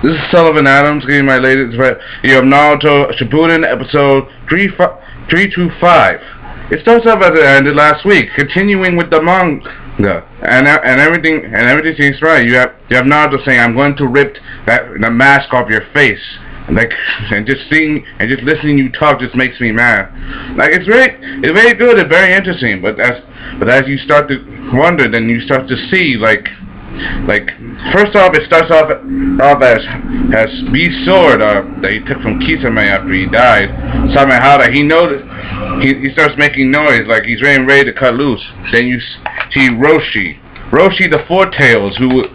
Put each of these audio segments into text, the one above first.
This is Sellavin Adams giving my latest. You have Naruto Shippuden episode 325. It starts off as it ended last week, continuing with the manga, and everything seems right. You have Naruto saying, "I'm going to rip the mask off your face." And just listening you talk just makes me mad. It's very good and very interesting. But as you start to wonder, then you start to see first off, it starts off as B's sword that he took from Kisame after he died. Samehara, he starts making noise like he's ready to cut loose. Then you see Roshi the Four Tails, you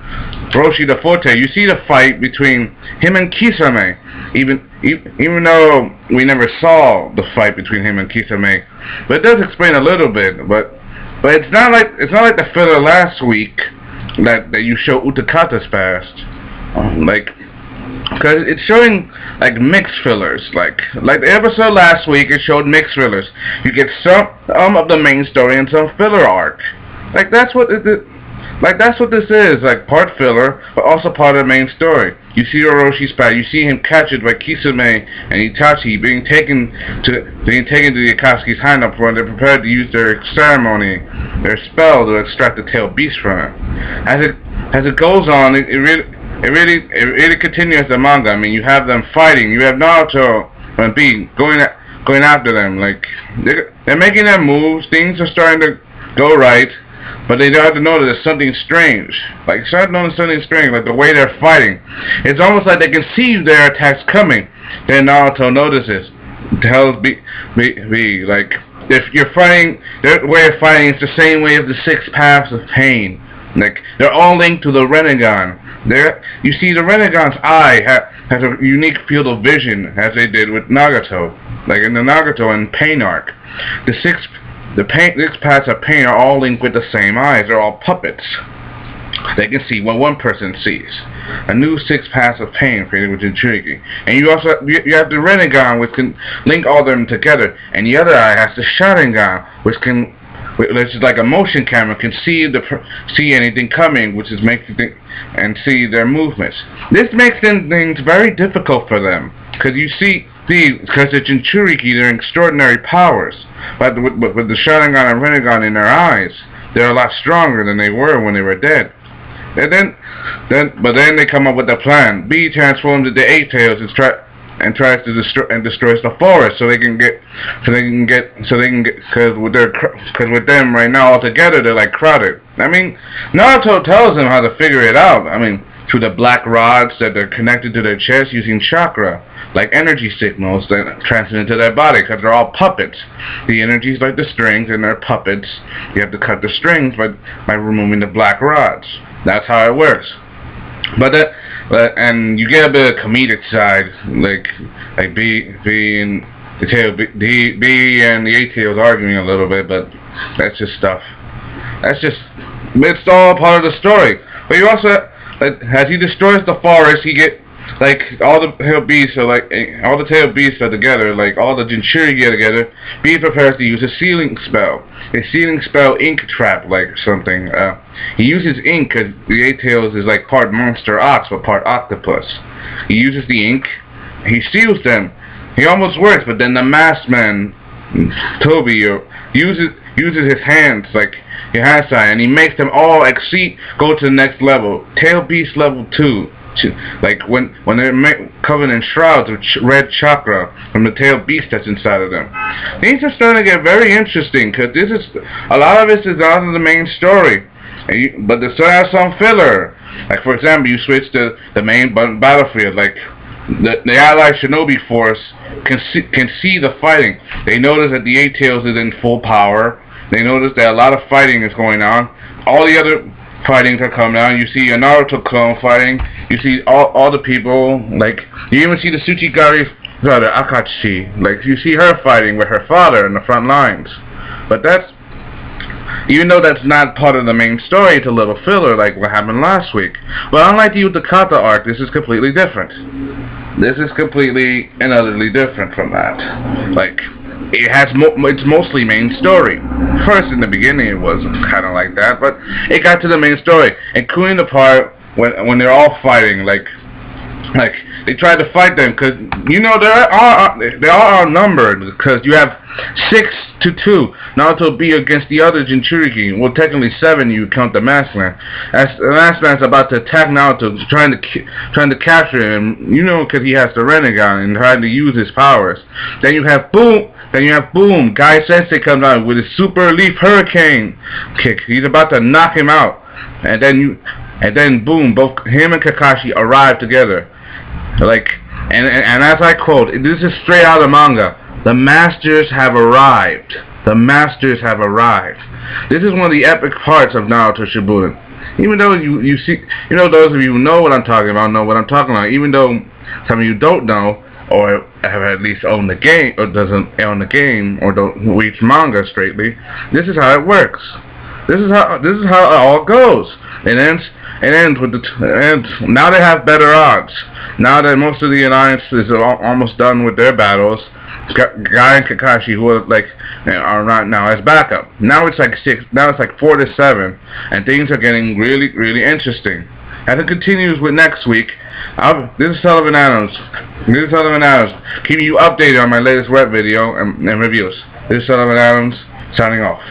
see the fight between him and Kisame. Even though we never saw the fight between him and Kisame, but it does explain a little bit. But it's not like the filler last week that you show Utakata's past, because it's showing mixed fillers. Like the episode last week, it showed mixed fillers. You get some of the main story and some filler arc. That's what this is, part filler, but also part of the main story. You see Oroshi's past. You see him captured by Kisame and Itachi, being taken to the Akatsuki's hideout when they're prepared to use their ceremony, their spell to extract the tail beast from him. As it goes on, it really continues the manga. I mean, you have them fighting. You have Naruto and B going after them. They're making their moves. Things are starting to go right. But they start to notice there's something strange. Start noticing something strange, like the way they're fighting. It's almost like they can see their attacks coming. Then Naruto notices. Tells B, if you're fighting, their way of fighting is the same way as the 6 paths of pain. They're all linked to the Rinnegan. You see the Rinnegan's eye has a unique field of vision, as they did with Nagato. In the Nagato and Pain arc. The 6 paths of pain are all linked with the same eyes. They're all puppets. They can see what one person sees. A new 6 paths of pain created with Jinchuriki. And you have the Rinnegan, which can link all of them together. And the other eye has the Sharingan, which is like a motion camera, can see anything coming, which is makes you think and see their movements. This makes things very difficult for them, because because the Jinchuriki, they're extraordinary powers. But with the Sharingan and Rinnegan in their eyes, they're a lot stronger than they were when they were dead. And then they come up with a plan. B transforms into 8 tails and tries to destroys the forest, because with them right now all together they're crowded. I mean, Naruto tells them how to figure it out. I mean, through the black rods that they're connected to their chest using chakra, like energy signals that transmit into their body, because they're all puppets. The energy is like the strings, and they're puppets. You have to cut the strings by removing the black rods. That's how it works. And you get a bit of comedic side, like B and the tail, B and the 8 tails arguing a little bit, but that's just stuff. It's all part of the story. But you also, as he destroys the forest, he get all the tail beasts are together, all the Jinchuriki are together. B prepares to use a sealing spell. A sealing spell, ink trap, something. He uses ink because the 8 tails is part monster ox but part octopus. He uses the ink. He seals them. He almost works, but then the masked man, Toby, uses his hands your hand sign, and he makes them all go to the next level. Tail beast level 2. When they're covered in shrouds of red chakra from the tail beast that's inside of them. Things are starting to get very interesting, because a lot of this is out of the main story, but they still have some filler. For example, you switch to the main battlefield, the allied shinobi force can see the fighting. They notice that the 8 tails is in full power. They notice that a lot of fighting is going on. All the other fightings are coming out. You see a Naruto clone fighting. You see all the people. You even see the Tsuchigari's brother, Akachi. You see her fighting with her father in the front lines. But even though that's not part of the main story, it's a little filler like what happened last week. But unlike the Utakata arc, this is completely different. This is completely and utterly different from that. It's mostly main story. First, in the beginning, it was kind of like that, but it got to the main story, including the part when they're all fighting, Like, they tried to fight them because you know they are outnumbered because you have 6-2 Naruto B against the other Jinchuriki. Well, technically 7. You count the Masked Man. As the Masked Man's about to attack Naruto, trying to capture him. You know, because he has the Rinnegan and trying to use his powers. Then you have boom. Guy Sensei comes out with his Super Leaf Hurricane kick. He's about to knock him out, and then boom, both him and Kakashi arrive together. Like, and as I quote, this is straight out of the manga. The masters have arrived. The masters have arrived. This is one of the epic parts of Naruto Shippuden. Even though you see, you know, those of you who know what I'm talking about know what I'm talking about. Even though some of you don't know, or have at least owned the game, or doesn't own the game, or don't read manga straightly, this is how it works. This is how it all goes. It ends with now they have better odds. Now that most of the alliance is almost done with their battles, Guy and Kakashi, who are not now as backup. Now it's like 6. Now it's like 4-7, and things are getting really, really interesting. As it continues with next week, this is Sellavin Adams. Keeping you updated on my latest web video and reviews. This is Sellavin Adams signing off.